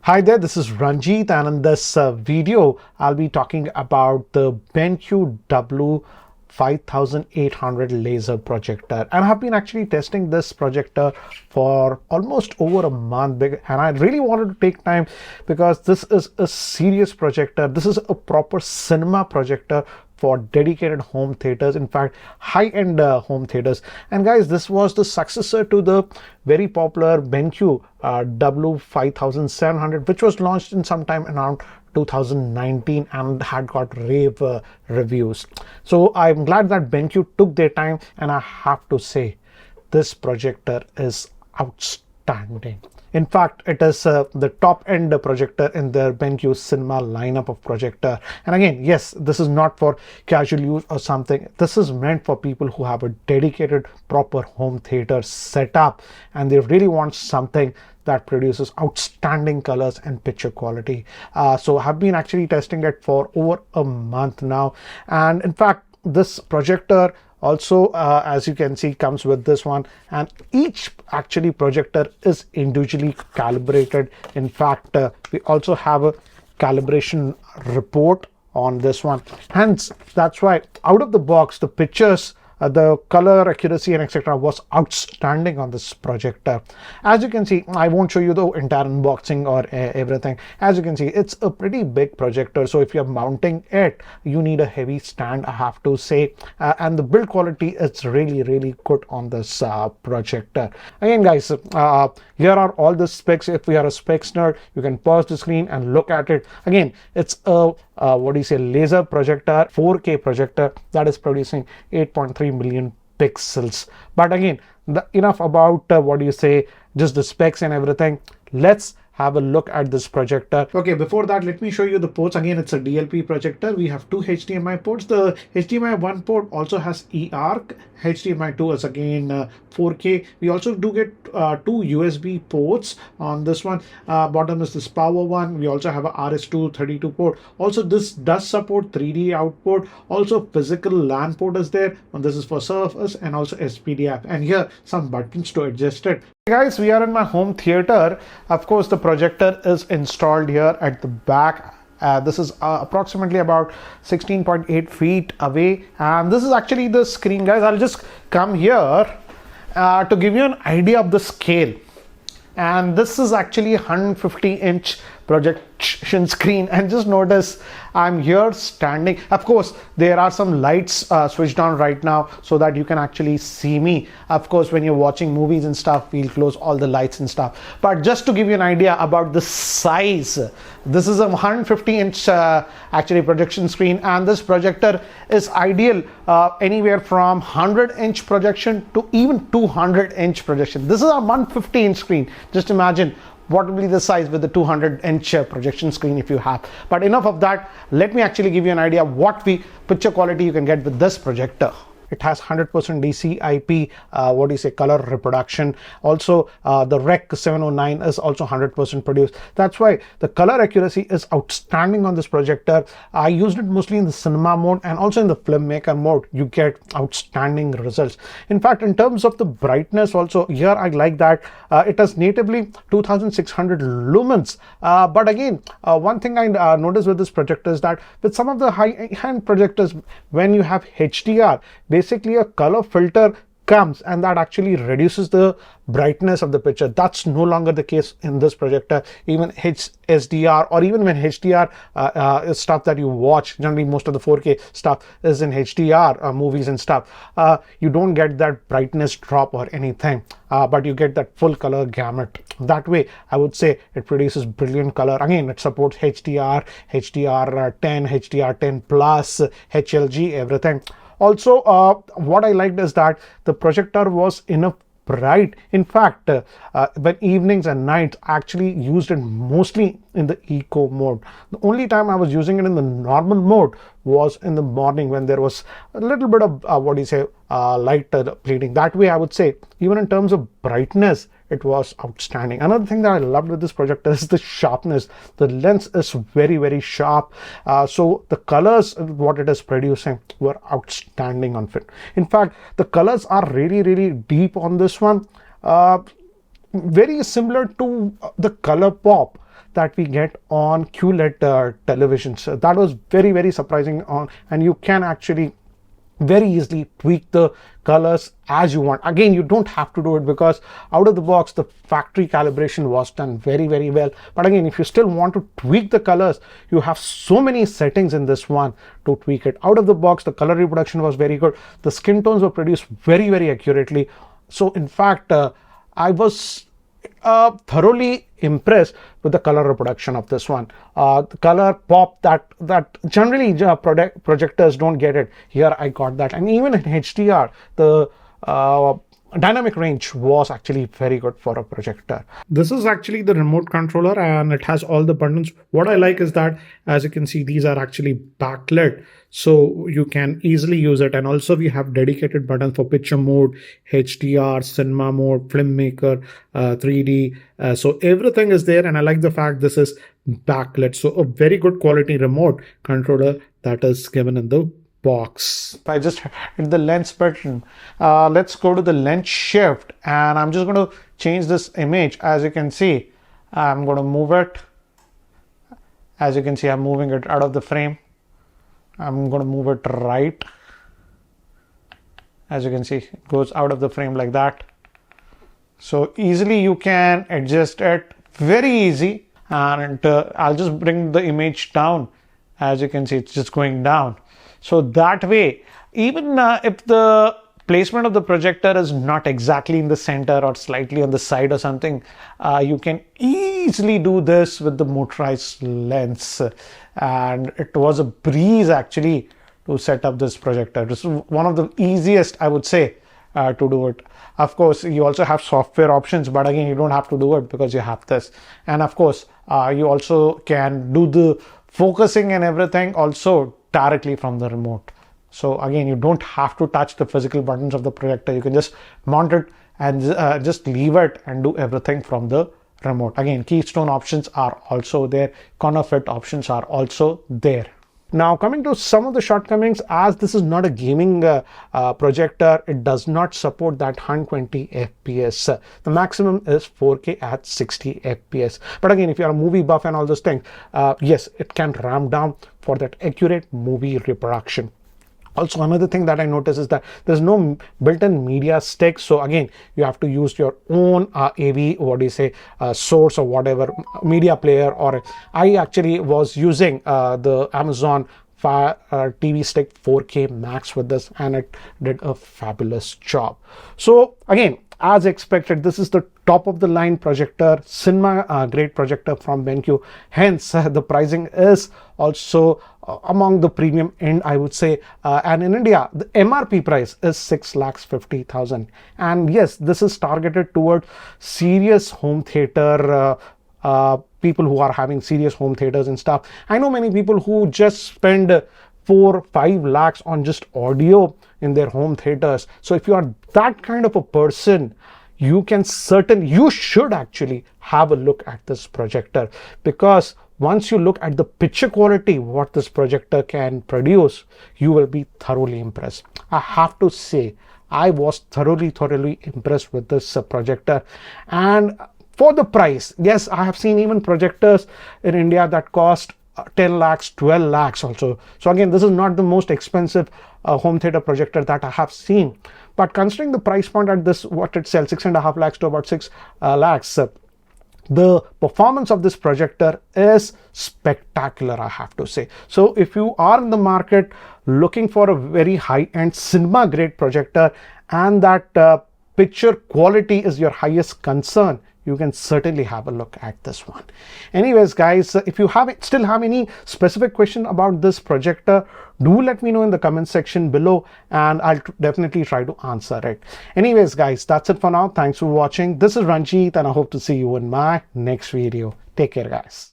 Hi there, this is Ranjit, and in this video, I'll be talking about the BenQ W5800 laser projector. And I've been actually testing this projector for almost over a month, and I really wanted to take time because this is a serious projector. This is a proper cinema projector for dedicated home theaters, in fact high-end home theaters. And guys, this was the successor to the very popular BenQ W5700, which was launched in sometime around 2019 and had got rave reviews. So I'm glad that BenQ took their time, and I have to say this projector is outstanding. In fact, it is the top-end projector in their BenQ cinema lineup of projector. And again, yes, this is not for casual use or something. This is meant for people who have a dedicated, proper home theater setup, and they really want something that produces outstanding colors and picture quality. So I've been actually testing it for over a month now. And in fact, this projector also, as you can see, comes with this one, and each actually projector is individually calibrated. In fact, we also have a calibration report on this one, hence that's why out of the box the pictures, the color accuracy and etc. was outstanding on this projector. As you can see, I won't show you the entire unboxing or everything. As you can see, it's a pretty big projector, so if you're mounting it, you need a heavy stand, I have to say, and the build quality is really good on this projector. Again guys, here are all the specs. If you are a specs nerd, you can pause the screen and look at it. Again, it's a laser projector, 4K projector that is producing 8.3 million pixels. But again, enough about just the specs and everything. Let's have a look at this projector. Okay, before that, let me show you the ports. Again, it's a DLP projector. We have two HDMI ports. The HDMI 1 port also has eARC. HDMI 2 is again 4K. We also do get two USB ports on this one. Bottom is this power one. We also have a RS232 port. Also, this does support 3D output. Also, physical LAN port is there. And this is for Surface and also SPDIF. And here, some buttons to adjust it. Guys, we are in my home theater. Of course, the projector is installed here at the back. This is approximately about 16.8 feet away, and this is actually the screen, guys. I'll just come here to give you an idea of the scale. And this is actually 150-inch projection screen, and just notice I'm here standing. Of course, there are some lights switched on right now so that you can actually see me. Of course, when you're watching movies and stuff, we'll close all the lights and stuff. But just to give you an idea about the size, this is a 150-inch actually projection screen, and this projector is ideal anywhere from 100-inch projection to even 200-inch projection. This is a 150-inch screen. Just imagine what will be the size with the 200-inch projection screen if you have. But enough of that. Let me actually give you an idea of what picture quality you can get with this projector. It has 100% DCI-P color reproduction. Also, the Rec 709 is also 100% produced. That's why the color accuracy is outstanding on this projector. I used it mostly in the cinema mode and also in the filmmaker mode. You get outstanding results. In fact, in terms of the brightness also, here I like that it has natively 2600 lumens. But again, one thing I noticed with this projector is that with some of the high-end projectors, when you have HDR, basically a color filter comes and that actually reduces the brightness of the picture. That's no longer the case in this projector. Even HDR, or even when HDR is stuff that you watch, generally most of the 4K stuff is in HDR movies and stuff, you don't get that brightness drop or anything, but you get that full color gamut. That way, I would say it produces brilliant color. Again, it supports HDR, HDR10, HDR10 plus, HLG, everything. Also, what I liked is that the projector was enough bright. In fact, when evenings and nights, I actually used it mostly in the eco mode. The only time I was using it in the normal mode was in the morning when there was a little bit of light bleeding. That way, I would say, even in terms of brightness, it was outstanding. Another thing that I loved with this projector is the sharpness. The lens is very sharp. So the colors, what it is producing, were outstanding on fit. In fact, the colors are really deep on this one. Very similar to the color pop that we get on QLED televisions. That was very, very surprising on, and you can actually very easily tweak the colors as you want. Again, you don't have to do it because out of the box the factory calibration was done very, very well. But again, if you still want to tweak the colors, you have so many settings in this one to tweak it. Out of the box, the color reproduction was very good. The skin tones were produced very, very accurately. So in fact, I was thoroughly impressed with the color reproduction of this one. The color pop that generally projectors don't get it. Here I got that, and even in HDR, the dynamic range was actually very good for a projector. This is actually the remote controller, and it has all the buttons. What I like is that, as you can see, these are actually backlit, so you can easily use it. And also we have dedicated buttons for picture mode, HDR, cinema mode, filmmaker, 3D. So everything is there, and I like the fact this is backlit. So a very good quality remote controller that is given in the box. If I just hit the lens button, let's go to the lens shift, and I'm just going to change this image. As you can see, I'm going to move it. As you can see, I'm moving it out of the frame. I'm going to move it right. As you can see, it goes out of the frame like that. So easily you can adjust it, very easy. And I'll just bring the image down. As you can see, it's just going down. So that way, even if the placement of the projector is not exactly in the center or slightly on the side or something, you can easily do this with the motorized lens. And it was a breeze actually to set up this projector. This is one of the easiest, I would say, to do it. Of course, you also have software options, but again, you don't have to do it because you have this. And of course, you also can do the focusing and everything also directly from the remote. So again, you don't have to touch the physical buttons of the projector. You can just mount it and just leave it and do everything from the remote. Again, keystone options are also there. Corner fit options are also there. Now coming to some of the shortcomings, as this is not a gaming projector, it does not support that 120 FPS. The maximum is 4K at 60 FPS. But again, if you are a movie buff and all those things, yes, it can ramp down for that accurate movie reproduction. Also, another thing that I noticed is that there's no built-in media stick. So again, you have to use your own AV, source or whatever media player. Or I actually was using the Amazon Fire TV Stick 4K Max with this, and it did a fabulous job. So again, as expected, this is the top of the line projector, cinema grade projector from BenQ. Hence, the pricing is also among the premium end, I would say. And in India, the MRP price is 6,50,000. And yes, this is targeted toward serious home theater people who are having serious home theaters and stuff. I know many people who just spend 4-5 lakhs on just audio in their home theaters. So if you are that kind of a person, you should actually have a look at this projector, because once you look at the picture quality, what this projector can produce, you will be thoroughly impressed. I have to say, I was thoroughly impressed with this projector. And for the price, yes, I have seen even projectors in India that cost 10 lakhs, 12 lakhs also. So again, this is not the most expensive home theater projector that I have seen. But considering the price point at this, what it sells, 6.5 lakhs to about 6 lakhs, the performance of this projector is spectacular, I have to say. So if you are in the market looking for a very high-end cinema grade projector, and that picture quality is your highest concern, you can certainly have a look at this one. Anyways, guys, if you still have any specific question about this projector, do let me know in the comment section below, and I'll definitely try to answer it. Anyways, guys, that's it for now. Thanks for watching. This is Ranjit, and I hope to see you in my next video. Take care, guys.